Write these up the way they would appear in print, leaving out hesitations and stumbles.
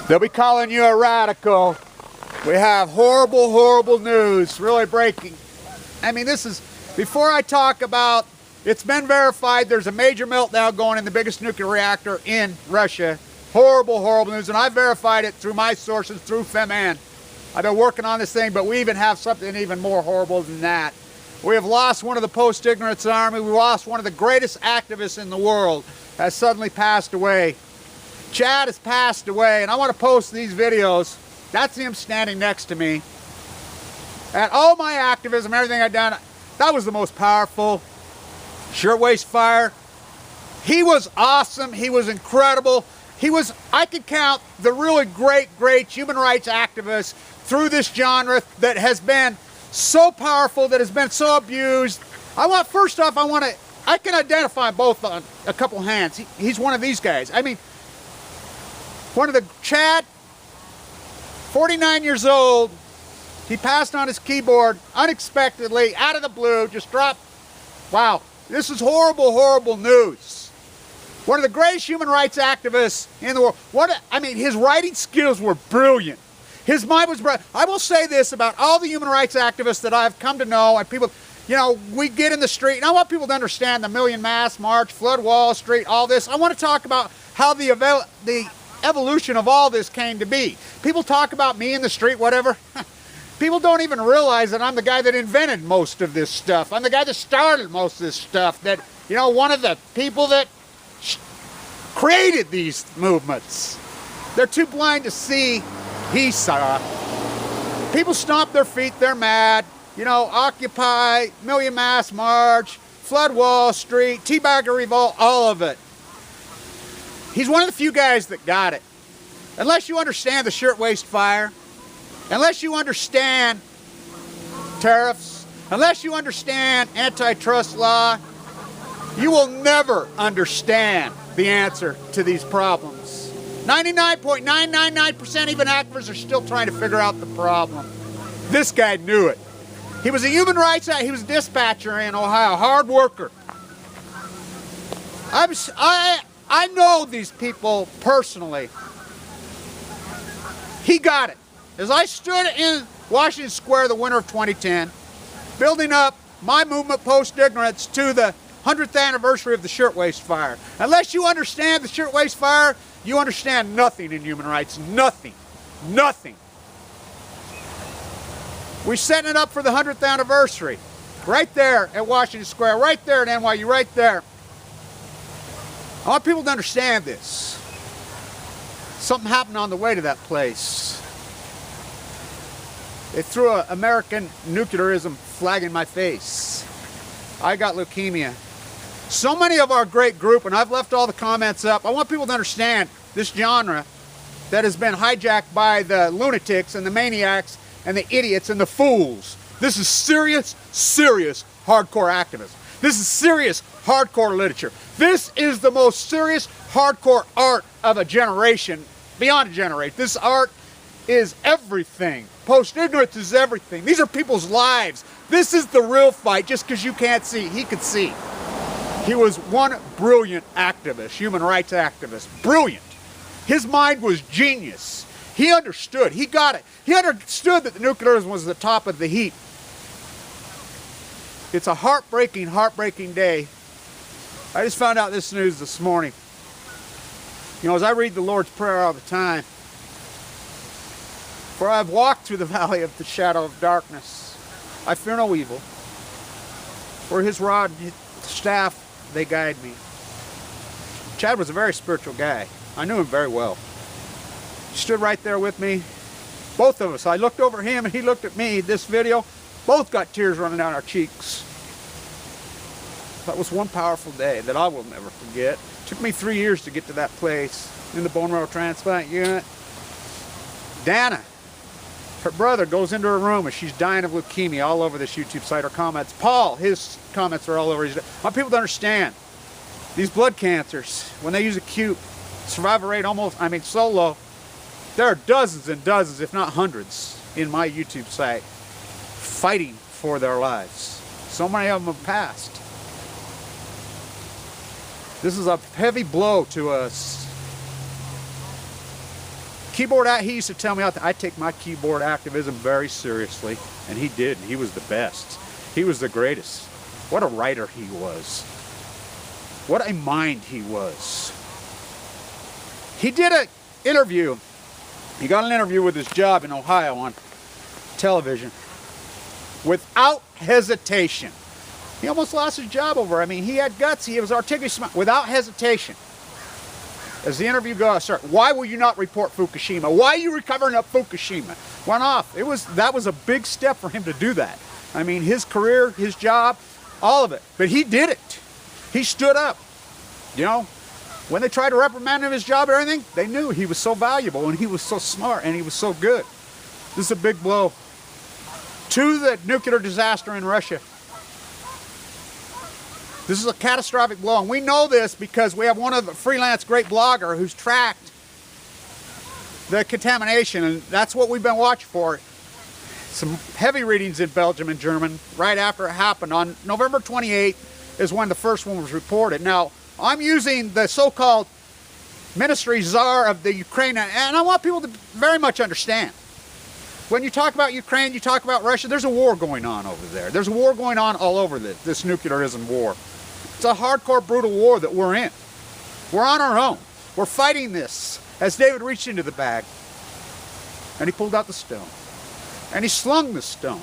They'll be calling you a radical. We have horrible, horrible news, really breaking. I mean, this is, before I talk about, it's been verified there's a major meltdown going in the biggest nuclear reactor in Russia. Horrible, horrible news, and I verified it through my sources, through FEMAN. I've been working on this thing, but we even have something even more horrible than that. We have lost one of the post-ignorance army. We lost one of the greatest activists in the world, has suddenly passed away. Chad has passed away, and I want to post these videos. That's him standing next to me. And all my activism, everything I've done, that was the most powerful. Shirtwaist Fire. He was awesome. He was incredible. He was, I could count the really great, great human rights activists through this genre that has been so powerful, that has been so abused. First off, I can identify both on a couple hands. He's one of these guys. I mean, one of the, Chad, 49 years old, he passed on his keyboard unexpectedly, out of the blue, just dropped. Wow, this is horrible, horrible news. One of the greatest human rights activists in the world. I mean, his writing skills were brilliant. His mind was brilliant. I will say this about all the human rights activists that I've come to know, and people, you know, we get in the street, and I want people to understand the Million Mass March, Flood Wall Street, all this. I want to talk about how the evolution of all this came to be. People talk about me in the street, whatever. People don't even realize that I'm the guy that invented most of this stuff. I'm the guy that started most of this stuff. That, you know, one of the people that created these movements. They're too blind to see. He saw. People stomp their feet, they're mad. You know, Occupy, Million Mass March, Flood Wall Street, Teabagger Revolt, all of it. He's one of the few guys that got it. Unless you understand the Shirtwaist Fire, unless you understand tariffs, unless you understand antitrust law, you will never understand the answer to these problems. 99.999% even activists are still trying to figure out the problem. This guy knew it. He was a human rights, he was a dispatcher in Ohio, hard worker. I know these people personally. He got it. As I stood in Washington Square the winter of 2010, building up my movement post-ignorance to the 100th anniversary of the Shirtwaist Fire. Unless you understand the Shirtwaist Fire, you understand nothing in human rights. Nothing. Nothing. We're setting it up for the 100th anniversary. Right there at Washington Square, right there at NYU, right there. I want people to understand this. Something happened on the way to that place. They threw an American nuclearism flag in my face. I got leukemia. So many of our great group, and I've left all the comments up, I want people to understand this genre that has been hijacked by the lunatics and the maniacs and the idiots and the fools. This is serious, serious hardcore activism. This is serious hardcore literature. This is the most serious hardcore art of a generation, beyond a generation. This art is everything. Post-ignorance is everything. These are people's lives. This is the real fight. Just because you can't see, he could see. He was one brilliant activist, human rights activist. Brilliant. His mind was genius. He understood. He got it. He understood that the nuclearism was the top of the heap. It's a heartbreaking, heartbreaking day. I just found out this news this morning. You know, as I read the Lord's Prayer all the time, for I have walked through the valley of the shadow of darkness, I fear no evil. For his rod and his staff, they guide me. Chad was a very spiritual guy. I knew him very well. He stood right there with me. Both of us. I looked over him and he looked at me. This video, both got tears running down our cheeks. That was one powerful day that I will never forget. It took me 3 years to get to that place in the bone marrow transplant unit. Dana, her brother, goes into her room and she's dying of leukemia all over this YouTube site. Her comments. Paul, his comments are all over. I want people to understand these blood cancers, when they use acute, survival rate so low. There are dozens and dozens, if not hundreds, in my YouTube site fighting for their lives. So many of them have passed. This is a heavy blow to us. he used to tell me, I take my keyboard activism very seriously, and he did. He was the best. He was the greatest. What a writer he was. What a mind he was. He did an interview. He got an interview with his job in Ohio on television without hesitation. He almost lost his job over it. I mean, he had guts. He was articulate, without hesitation. As the interview goes, sir, why will you not report Fukushima? Why are you recovering up Fukushima? Went off. That was a big step for him to do that. I mean, his career, his job, all of it. But he did it. He stood up. You know, when they tried to reprimand him his job or anything, they knew he was so valuable and he was so smart and he was so good. This is a big blow to the nuclear disaster in Russia. This is a catastrophic blow, and we know this because we have one of the freelance great blogger who's tracked the contamination, and that's what we've been watching for. Some heavy readings in Belgium and Germany right after it happened. On November 28th is when the first one was reported. Now, I'm using the so-called ministry czar of the Ukraine, and I want people to very much understand. When you talk about Ukraine, you talk about Russia, there's a war going on over there. There's a war going on all over this nuclearism war. It's a hardcore, brutal war that we're in. We're on our own. We're fighting this. As David reached into the bag, and he pulled out the stone, and he slung the stone,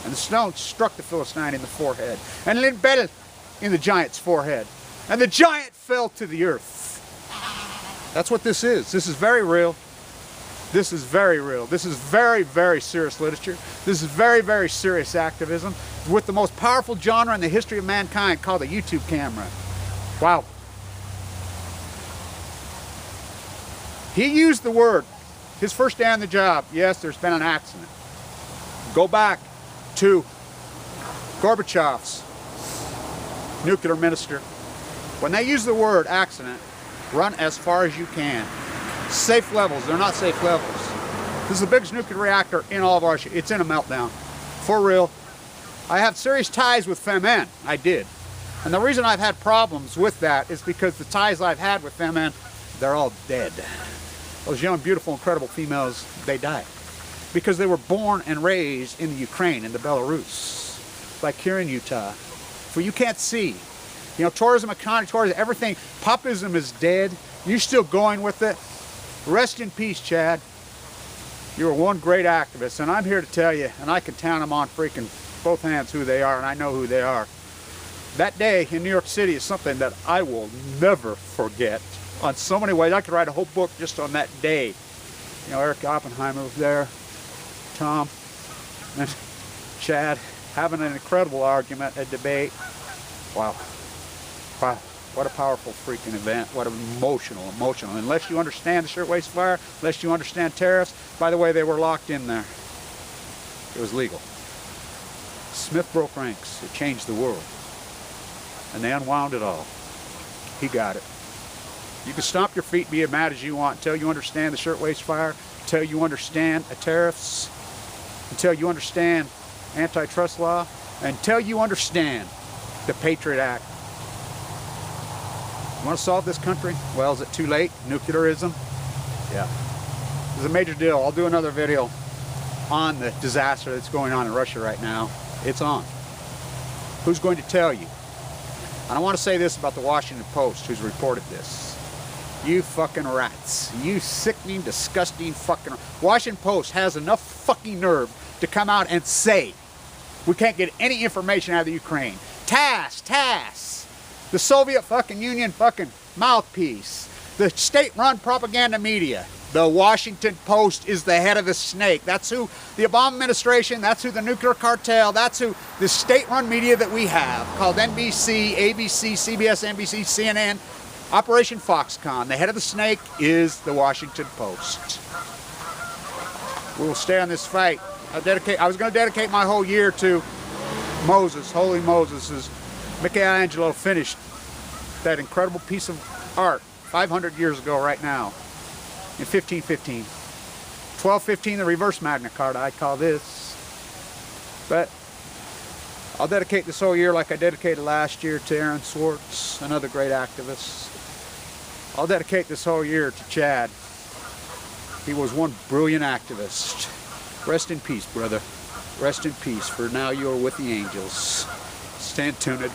and the stone struck the Philistine in the forehead, and it embedded in the giant's forehead, and the giant fell to the earth. That's what this is. This is very real. This is very real. This is very, very serious literature. This is very, very serious activism with the most powerful genre in the history of mankind, called the YouTube camera. Wow. He used the word, his first day on the job, yes, there's been an accident. Go back to Gorbachev's nuclear minister. When they use the word accident, run as far as you can. Safe levels, they're not safe levels. This is the biggest nuclear reactor in all of Russia. It's in a meltdown, for real. I have serious ties with Femen, I did. And the reason I've had problems with that is because the ties I've had with Femen, they're all dead. Those young, beautiful, incredible females, they died. Because they were born and raised in the Ukraine, in the Belarus, like here in Utah. For you can't see. You know, tourism, economy, tourism, everything. Popism is dead. You're still going with it. Rest in peace, Chad. You were one great activist, and I'm here to tell you, and I can count them on freaking both hands who they are, and I know who they are. That day in New York City is something that I will never forget on so many ways. I could write a whole book just on that day. You know, Eric Oppenheimer was there, Tom, and Chad having an incredible argument, a debate. Wow. Wow. What a powerful freaking event. What emotional. Unless you understand the shirtwaist fire, unless you understand tariffs, by the way, they were locked in there. It was legal. Smith broke ranks. It changed the world. And they unwound it all. He got it. You can stomp your feet, be as mad as you want, until you understand the shirtwaist fire, until you understand tariffs, until you understand antitrust law, until you understand the Patriot Act. You want to solve this country? Well, is it too late? Nuclearism? Yeah. It's a major deal. I'll do another video on the disaster that's going on in Russia right now. It's on. Who's going to tell you? And I want to say this about the Washington Post, who's reported this. You fucking rats. You sickening, disgusting fucking... Washington Post has enough fucking nerve to come out and say we can't get any information out of the Ukraine. TASS. The Soviet fucking Union fucking mouthpiece. The state-run propaganda media. The Washington Post is the head of the snake. That's who the Obama administration, that's who the nuclear cartel, that's who the state-run media that we have, called NBC, ABC, CBS, NBC, CNN, Operation Foxconn. The head of the snake is the Washington Post. We will stay on this fight. I was going to dedicate my whole year to Moses, Holy Moses. Michelangelo finished that incredible piece of art 500 years ago right now in 1515. 1215, the reverse Magna Carta, I call this. But I'll dedicate this whole year like I dedicated last year to Aaron Swartz, another great activist. I'll dedicate this whole year to Chad. He was one brilliant activist. Rest in peace, brother. Rest in peace. For now you are with the angels. Stand tuned.